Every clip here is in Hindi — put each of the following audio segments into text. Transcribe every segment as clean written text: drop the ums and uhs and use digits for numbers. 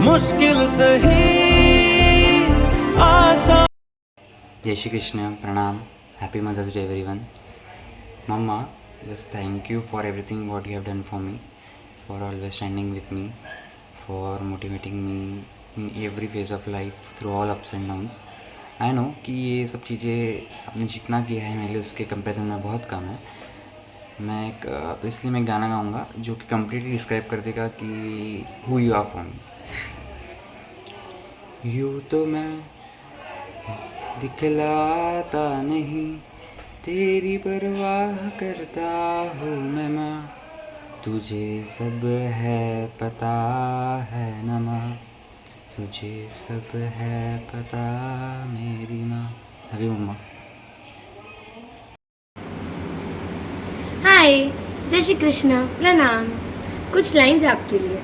मुश्किल सही आसान। जय श्री कृष्ण, प्रणाम, happy Mother's Day everyone. Mama, just thank you for everything what you have done for me, for always standing with me, for motivating me in every phase of life through all ups and downs. I know कि ये सब चीज़ें आपने जितना किया है मेरे लिए उसके कंपैरिजन में बहुत कम है. मैं तो इसलिए मैं गाना गाऊंगा जो कि कम्प्लीटली डिस्क्राइब कर देगा कि who you are for me. यूँ तो मैं दिखलाता नहीं, तेरी परवाह करता हूँ मैं माँ, तुझे सब है पता है न माँ, तुझे सब है पता मेरी माँ. अभी मम्मा. हाय, जय श्री कृष्ण, प्रणाम. कुछ लाइंस आपके लिए.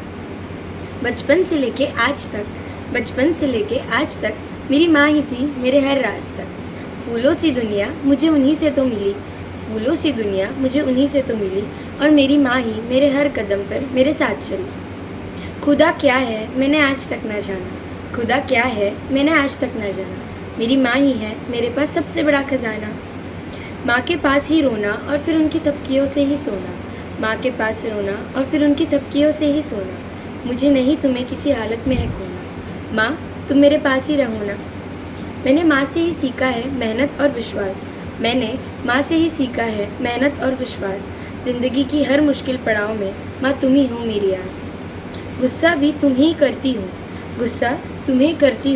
बचपन से लेके आज तक मेरी माँ ही थी मेरे हर राज तक. फूलों सी दुनिया मुझे उन्हीं से तो मिली, और मेरी माँ ही मेरे हर कदम पर मेरे साथ चली. खुदा क्या है मैंने आज तक ना जाना, मेरी माँ ही है मेरे पास सबसे बड़ा खजाना. माँ के पास ही रोना और फिर उनकी थपकियों से ही सोना, मुझे नहीं तुम्हें किसी हालत में है खोना. माँ तुम मेरे पास ही रहो ना. मैंने माँ से ही सीखा है मेहनत और विश्वास. जिंदगी की हर मुश्किल पड़ाव में माँ तुम ही हो मेरी आस. गुस्सा भी तुम्हें करती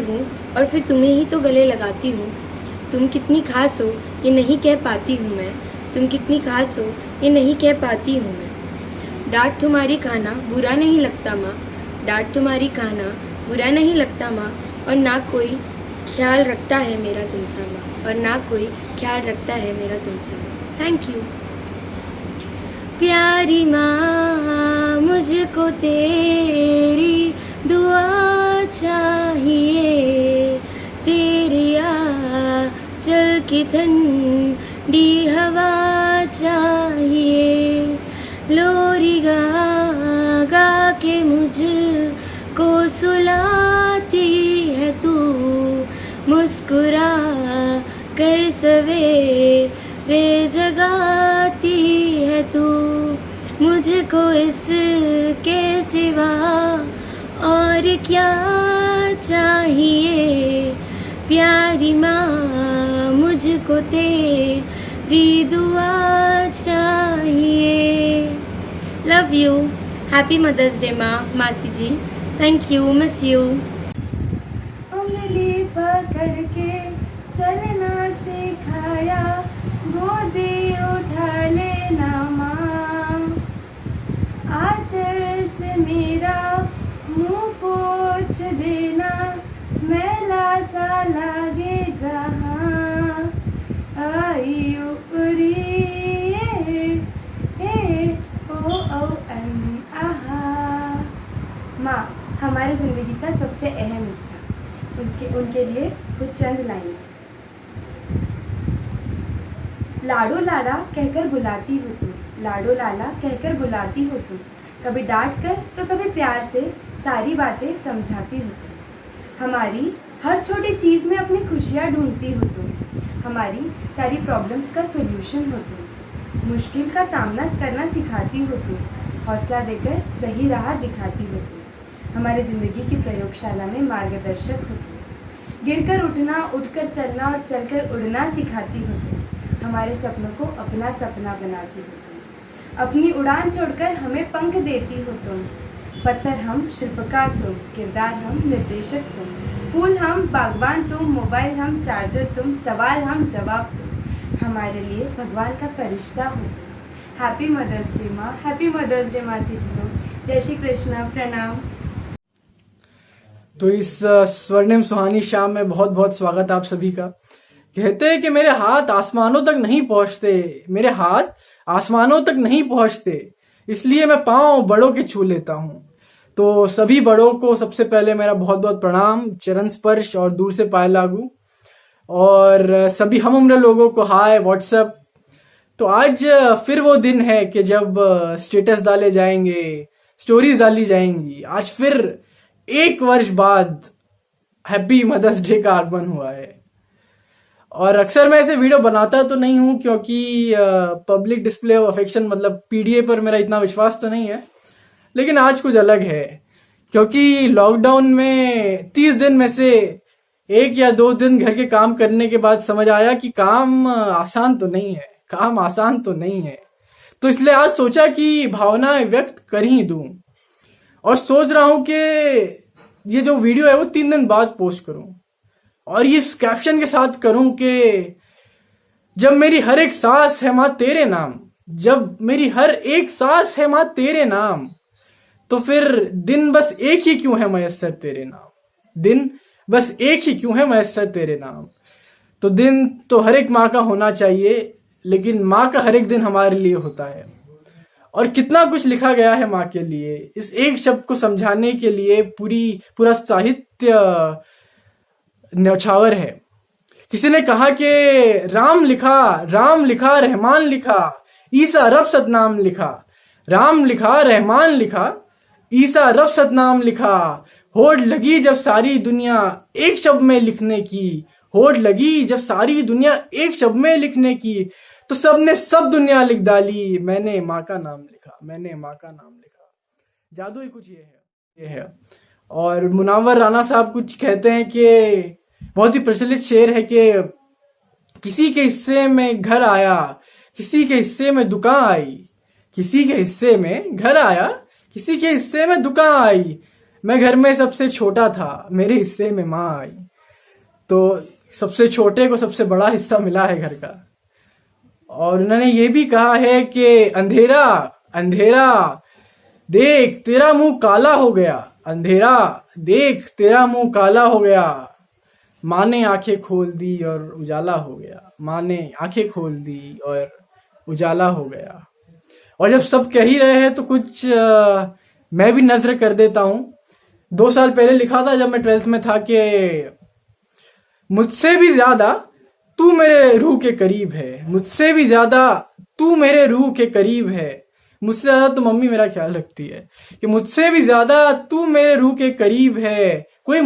हूँ और फिर तुम्हें ही तो गले लगाती हूँ. तुम कितनी खास हो ये नहीं कह पाती हूँ मैं. डांट तुम्हारी खाना बुरा नहीं लगता माँ, और ना कोई ख्याल रखता है मेरा तुमसे माँ. Thank you. प्यारी माँ मुझको तेरी दुआ चाहिए, तेरी आंचल की ठंडी हवा चाहिए. लोरी गा गा के मुझको सुलाती है तू, मुस्कुरा कर सवेरे जगाती है तू. मुझको इसके सिवा और क्या चाहिए. प्यारी माँ मुझको तेरी दुआ चाहिए. Love you. Happy Mother's Day माँ, मासी जी. Thank you, miss you. उंगली पकड़ के चलना सिखाया, गोदी उठा लेना माँ. आंचल से मेरा मुँह पोंछ देना, मैला सा लागे जहाँ. आई उरी माँ हमारे ज़िंदगी का सबसे अहम हिस्सा. उनके लिए कुछ चंद लाइन. लाडो लाला कहकर बुलाती हो तुम, कभी डांट कर तो कभी प्यार से सारी बातें समझाती हो तुम. हमारी हर छोटी चीज़ में अपनी खुशियाँ ढूंढती हो तुम, हमारी सारी प्रॉब्लम्स का सोल्यूशन हो तुम. मुश्किल का सामना करना सिखाती हो तुम, हौसला देकर सही राह दिखाती हो तुम. हमारी ज़िंदगी की प्रयोगशाला में मार्गदर्शक हो तुम. गिरकर उठना, उठकर चलना और चलकर उड़ना सिखाती हो तुम. हमारे सपनों को अपना सपना बनाती हो तुम. अपनी उड़ान छोड़कर हमें पंख देती हो तुम. पत्थर हम, शिल्पकार तुम, किरदार हम, निर्देशक तुम. फूल हम, बागबान तुम, मोबाइल हम, चार्जर तुम, सवाल हम, जवाब तुम. हमारे लिए भगवान का फरिश्ता हो तुम. हैप्पी मदर्स डे माँ, हैप्पी मदर्स डे मासी जी. जय श्री कृष्ण, प्रणाम. तो इस स्वर्णिम सुहानी शाम में बहुत बहुत स्वागत आप सभी का. कहते हैं कि मेरे हाथ आसमानों तक नहीं पहुंचते, इसलिए मैं पांव बड़ों के छू लेता हूं. तो सभी बड़ों को सबसे पहले मेरा बहुत बहुत प्रणाम, चरण स्पर्श और दूर से पाए लागू. और सभी हम उम्र लोगों को हाय व्हाट्सएप. तो आज फिर वो दिन है कि जब स्टेटस डाले जाएंगे, स्टोरीज डाली जाएंगी. आज फिर 1 वर्ष बाद हैप्पी मदर्स डे का आगमन हुआ है। और अक्सर मैं ऐसे वीडियो बनाता तो नहीं हूं क्योंकि पब्लिक डिस्प्ले ऑफ अफेक्शन मतलब पीडीए पर मेरा इतना विश्वास तो नहीं है, लेकिन आज कुछ अलग है क्योंकि लॉकडाउन में 30 दिन में से 1 या 2 दिन घर के काम करने के बाद समझ आया कि काम आसान तो नहीं है, काम आसान तो नहीं है। तो इसलिए आज सोचा कि भावनाएं व्यक्त कर ही दूं और सोच रहा हूं कि ये जो वीडियो है वो 3 दिन बाद पोस्ट करूं और इस कैप्शन के साथ करूं कि जब मेरी हर एक सांस है मां तेरे नाम, जब मेरी हर एक सांस है मां तेरे नाम, तो फिर दिन बस एक ही क्यों है मयस्सर तेरे नाम, दिन बस एक ही क्यों है मयस्सर तेरे नाम। तो दिन तो हर एक माँ का होना चाहिए, लेकिन माँ का हर एक दिन हमारे लिए होता है। और कितना कुछ लिखा गया है माँ के लिए, इस एक शब्द को समझाने के लिए पूरा साहित्य न्यौछावर है। किसी ने कहा कि राम लिखा रहमान लिखा, ईसा रब सतनाम लिखा, राम लिखा रहमान लिखा, ईसा रब सतनाम लिखा। होड़ लगी जब सारी दुनिया एक शब्द में लिखने की, होड़ लगी जब सारी दुनिया एक शब्द में लिखने की, तो सबने सब दुनिया लिख डाली, मैंने माँ का नाम लिखा, मैंने माँ का नाम लिखा। जादू ही कुछ ये है। और मुनावर राना साहब कुछ कहते हैं कि बहुत ही प्रचलित शेर है कि किसी के हिस्से में घर आया, किसी के हिस्से में दुकान आई, किसी के हिस्से में घर आया, किसी के हिस्से में दुकान आई, मैं घर में सबसे छोटा था, मेरे हिस्से में माँ आई। तो सबसे छोटे को सबसे बड़ा हिस्सा मिला है घर का। और उन्होंने ये भी कहा है कि अंधेरा अंधेरा देख तेरा मुंह काला हो गया, अंधेरा देख तेरा मुंह काला हो गया, माँ ने आंखें खोल दी और उजाला हो गया, माँ ने आंखें खोल दी और उजाला हो गया। और जब सब कह ही रहे हैं तो कुछ मैं भी नजर कर देता हूं। 2 साल पहले लिखा था जब मैं 12th में था कि मुझसे भी ज्यादा तू मेरे रूह के करीब है, मुझसे भी ज्यादा तू मेरे रूह के करीब है, मुझसे ज्यादा तो मम्मी मेरा ख्याल रखती है कि मुझसे भी ज्यादा तू मेरे रूह के करीब है। कोई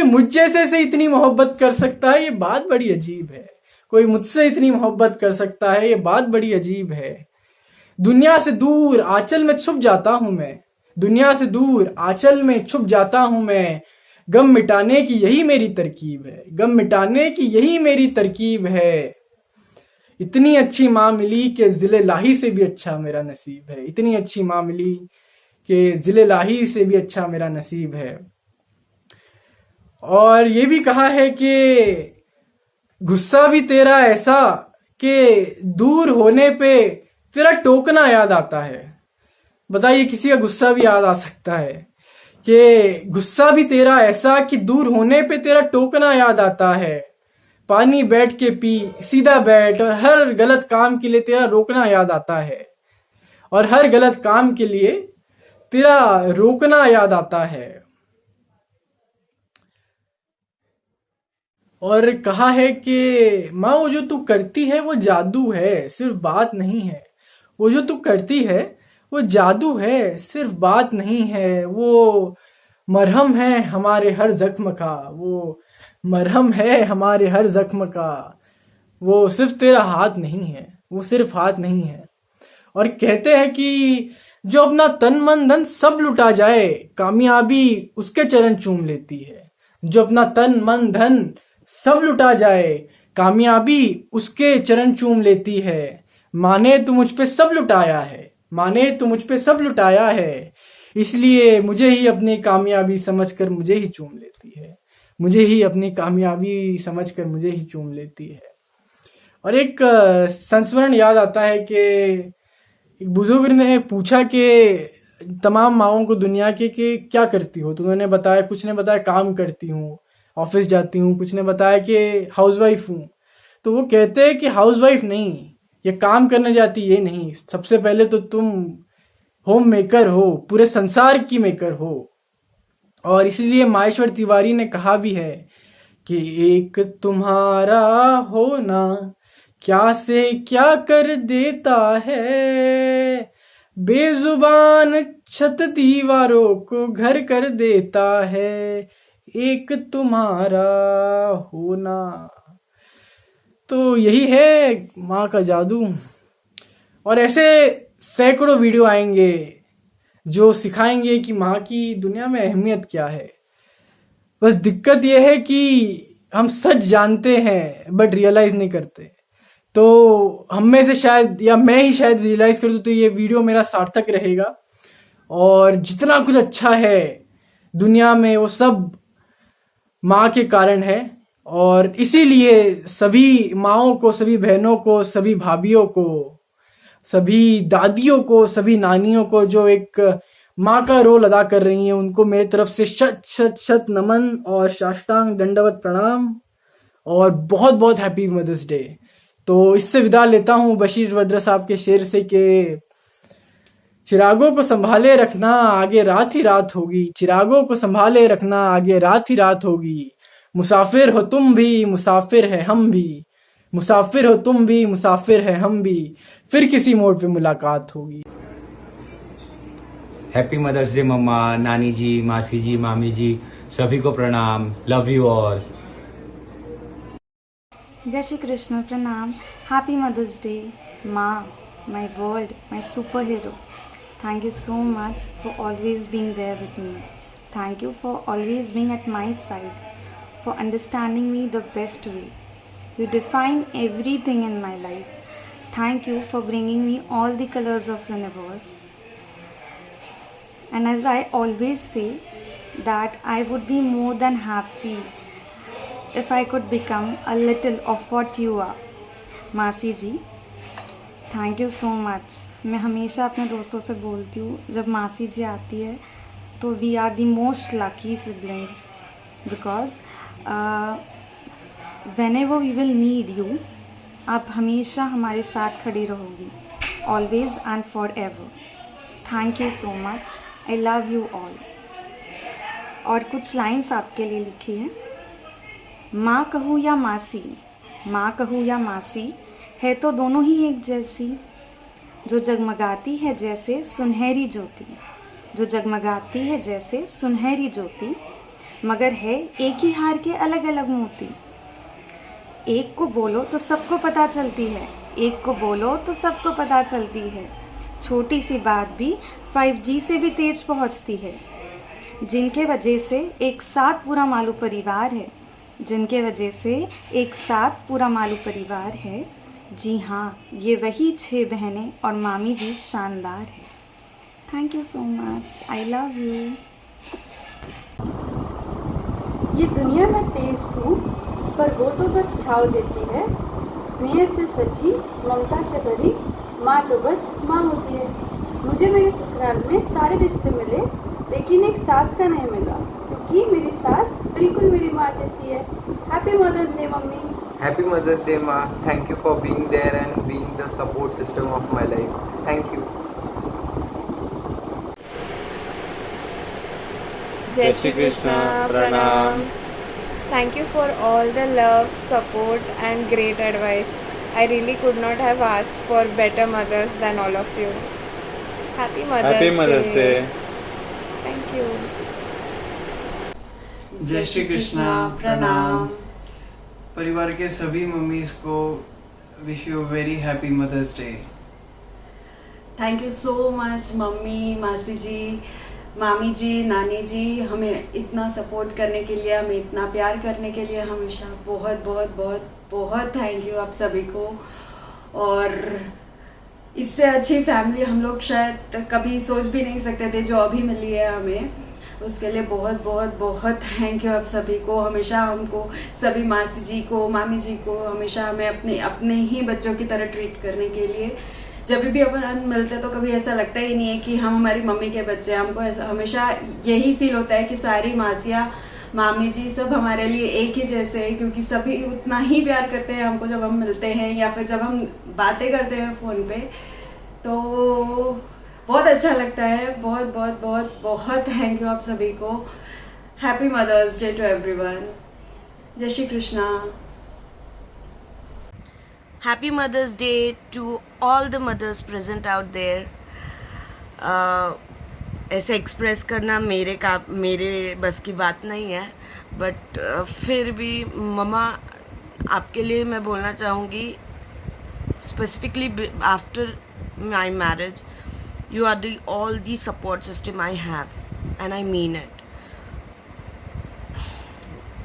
मुझ जैसे से इतनी मोहब्बत कर सकता है, ये बात बड़ी अजीब है। कोई मुझसे इतनी मोहब्बत कर सकता है, ये बात बड़ी अजीब है। दुनिया से दूर आंचल में छुप जाता हूं मैं, दुनिया से दूर आंचल में छुप जाता हूं मैं, गम मिटाने की यही मेरी तरकीब है, गम मिटाने की यही मेरी तरकीब है। इतनी अच्छी माँ मिली कि जिले लाही से भी अच्छा मेरा नसीब है, इतनी अच्छी माँ मिली कि जिले लाही से भी अच्छा मेरा नसीब है। और ये भी कहा है कि गुस्सा भी तेरा ऐसा कि दूर होने पे तेरा टोकना याद आता है। बताइए, किसी का गुस्सा भी याद आ सकता है कि गुस्सा भी तेरा ऐसा कि दूर होने पे तेरा टोकना याद आता है। पानी बैठ के पी, सीधा बैठ, और हर गलत काम के लिए तेरा रोकना याद आता है, और हर गलत काम के लिए तेरा रोकना याद आता है। और कहा है कि माँ वो जो तू करती है वो जादू है, सिर्फ बात नहीं है। वो जो तू करती है वो जादू है, सिर्फ बात नहीं है। वो मरहम है हमारे हर जख्म का, वो मरहम है हमारे हर जख्म का। वो सिर्फ तेरा हाथ नहीं है, वो सिर्फ हाथ नहीं है। और कहते हैं कि जो अपना तन मन धन सब लुटा जाए, कामयाबी उसके चरण चूम लेती है। जो अपना तन मन धन सब लुटा जाए, कामयाबी उसके चरण चूम लेती है। माने तो मुझ पे सब लुटाया है, माने तो मुझ पे सब लुटाया है, इसलिए मुझे ही अपनी कामयाबी समझकर मुझे ही चूम लेती है, मुझे ही अपनी कामयाबी समझकर मुझे ही चूम लेती है। और एक संस्मरण याद आता है कि एक बुजुर्ग ने पूछा कि तमाम माँओं को दुनिया के कि क्या करती हो, तो उन्होंने बताया, कुछ ने बताया काम करती हूँ, ऑफिस जाती हूँ, कुछ ने बताया कि हाउसवाइफ हूँ। तो वो कहते हैं कि हाउसवाइफ नहीं, ये काम करने जाती ये नहीं, सबसे पहले तो तुम होम मेकर हो, पूरे संसार की मेकर हो। और इसीलिए माहेश्वर तिवारी ने कहा भी है कि एक तुम्हारा होना क्या से क्या कर देता है, बेजुबान छत दीवारों को घर कर देता है एक तुम्हारा होना। तो यही है माँ का जादू। और ऐसे सैकड़ों वीडियो आएंगे जो सिखाएंगे कि माँ की दुनिया में अहमियत क्या है। बस दिक्कत यह है कि हम सच जानते हैं बट रियलाइज नहीं करते। तो हम में से शायद, या मैं ही शायद रियलाइज कर दूं तो ये वीडियो मेरा सार्थक रहेगा। और जितना कुछ अच्छा है दुनिया में वो सब माँ के कारण है। और इसीलिए सभी माँओं को, सभी बहनों को, सभी भाभीयों को, सभी दादियों को, सभी नानियों को जो एक माँ का रोल अदा कर रही हैं, उनको मेरी तरफ से शत शत शत नमन और साष्टांग दंडवत प्रणाम और बहुत बहुत हैप्पी मदर्स डे। तो इससे विदा लेता हूँ बशीर बद्र साहब के शेर से कि चिरागों को संभाले रखना आगे रात ही रात होगी, चिरागों को संभाले रखना आगे रात ही रात होगी। मुसाफिर हो तुम भी, मुसाफिर है हम भी, मुसाफिर हो तुम भी, मुसाफिर है हम भी, फिर किसी मोड़ पे मुलाकात होगी। हैप्पी मदर्स डे मम्मा, नानी जी, मासी जी, मामी जी, सभी को प्रणाम। Love you all. जय श्री कृष्ण, प्रणाम। हैप्पी मदर्स डे माँ, my world, my superhero. Thank you so much for always being there with me. Thank you for always being at my side, for understanding me the best way. You define everything in my life. Thank you for bringing me all the colors of universe. And as I always say, that I would be more than happy if I could become a little of what you are. मासी जी, थैंक यू सो मच। मैं हमेशा अपने दोस्तों से बोलती हूँ, जब मासी जी आती है तो we are the most lucky siblings, because whenever we will need you, आप हमेशा हमारे साथ खड़ी रहोगी, always and forever. Thank you so much, I love you all. और कुछ लाइन्स आपके लिए लिखी है। माँ कहूँ या मासी, माँ कहूँ या मासी, है तो दोनों ही एक जैसी, जो जगमगाती है जैसे सुनहरी ज्योति, जो जगमगाती है जैसे सुनहरी ज्योति, मगर है एक ही हार के अलग अलग मोती। एक को बोलो तो सबको पता चलती है, एक को बोलो तो सबको पता चलती है, छोटी सी बात भी 5G से भी तेज पहुंचती है। जिनके वजह से एक साथ पूरा मालू परिवार है, जिनके वजह से एक साथ पूरा मालू परिवार है। जी हाँ, ये वही 6 बहनें और मामी जी शानदार है। Thank you so much, I love you. ये दुनिया में तेज हूँ, पर वो तो बस छाव देती है। स्नेह से सजी, ममता से भरी, माँ तो बस माँ होती है। मुझे मेरे ससुराल में सारे रिश्ते मिले, लेकिन एक सास का नहीं मिला, क्योंकि मेरी सास बिल्कुल मेरी माँ जैसी है। Happy Mother's Day mummy. Happy Mother's Day, Ma. Thank you for being there and being the support system of my life. Thank you. Jai Shri Krishna, Pranam. Thank you for all the love, support and great advice. I really could not have asked for better mothers than all of you. Happy Mother's Day. Thank you. जय श्री कृष्णा, प्रणाम। परिवार के सभी मम्मीज को wish you very happy Mother's Day. Thank you so much mummy, मासी जी, मामी जी, नानी जी, हमें इतना सपोर्ट करने के लिए, हमें इतना प्यार करने के लिए हमेशा बहुत बहुत बहुत बहुत थैंक यू आप सभी को। और इससे अच्छी फैमिली हम लोग शायद कभी सोच भी नहीं सकते थे जो अभी मिली है हमें। उसके लिए बहुत बहुत बहुत थैंक यू आप सभी को। हमेशा हमको, सभी मासी जी को, मामी जी को हमेशा हमें अपने ही बच्चों की तरह ट्रीट करने के लिए। जब भी अपन मिलते तो कभी ऐसा लगता ही नहीं है कि हम हमारी मम्मी के बच्चे हैं। हमको ऐसा हमेशा यही फील होता है कि सारी मासियाँ, मामी जी सब हमारे लिए एक ही जैसे हैं, क्योंकि सभी उतना ही प्यार करते हैं हमको जब हम मिलते हैं या फिर जब हम बातें करते हैं फ़ोन पे। तो बहुत अच्छा लगता है। बहुत बहुत बहुत बहुत थैंक यू आप सभी को। Happy Mother's Day to everyone. जय Shri Krishna. Happy Mother's Day to all the mothers present out there. ऐसे एक्सप्रेस करना मेरे बस की बात नहीं है, बट फिर भी मम्मा आपके लिए मैं बोलना चाहूँगी, specifically after my marriage you are the all the support system I have and I mean it.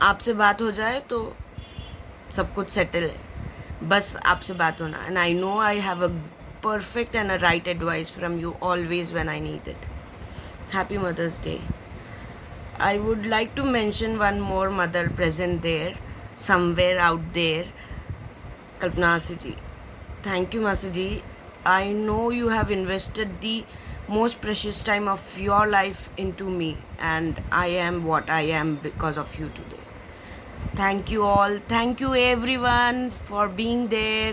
आपसे बात हो जाए तो सब कुछ सेटल है, बस आपसे बात होना. And I know I have a perfect and a right advice from you always when I need it. Happy Mother's Day. I would like to mention one more mother present there, somewhere out there, Kalpana Ji. Thank you, Masi Ji. I know you have invested the most precious time of your life into me, and I am what I am because of you today. Thank you all. Thank you everyone for being there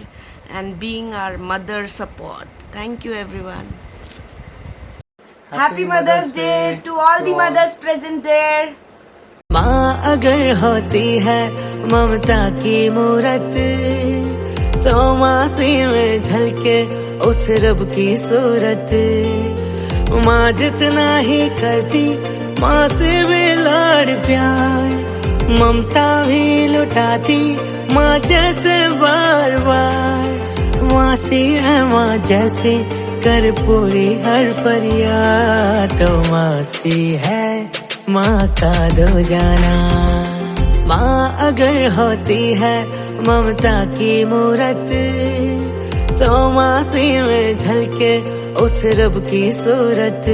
and being our mother support. Thank you everyone. Happy Mother's Day to all the mothers present there. माँ अगर होती है ममता की मूरत, तो मासी में झलके उस रब की सूरत. माँ जितना ही करती माँ से भी लाड प्यार, ममता भी लुटाती माँ जैसे बार बार. मासी है माँ जैसे कर पूरी हर फरियाद, तो मासी है माँ का दो जाना. माँ अगर होती है ममता की मूरत, तो मासी में झलके उस रब की सूरत.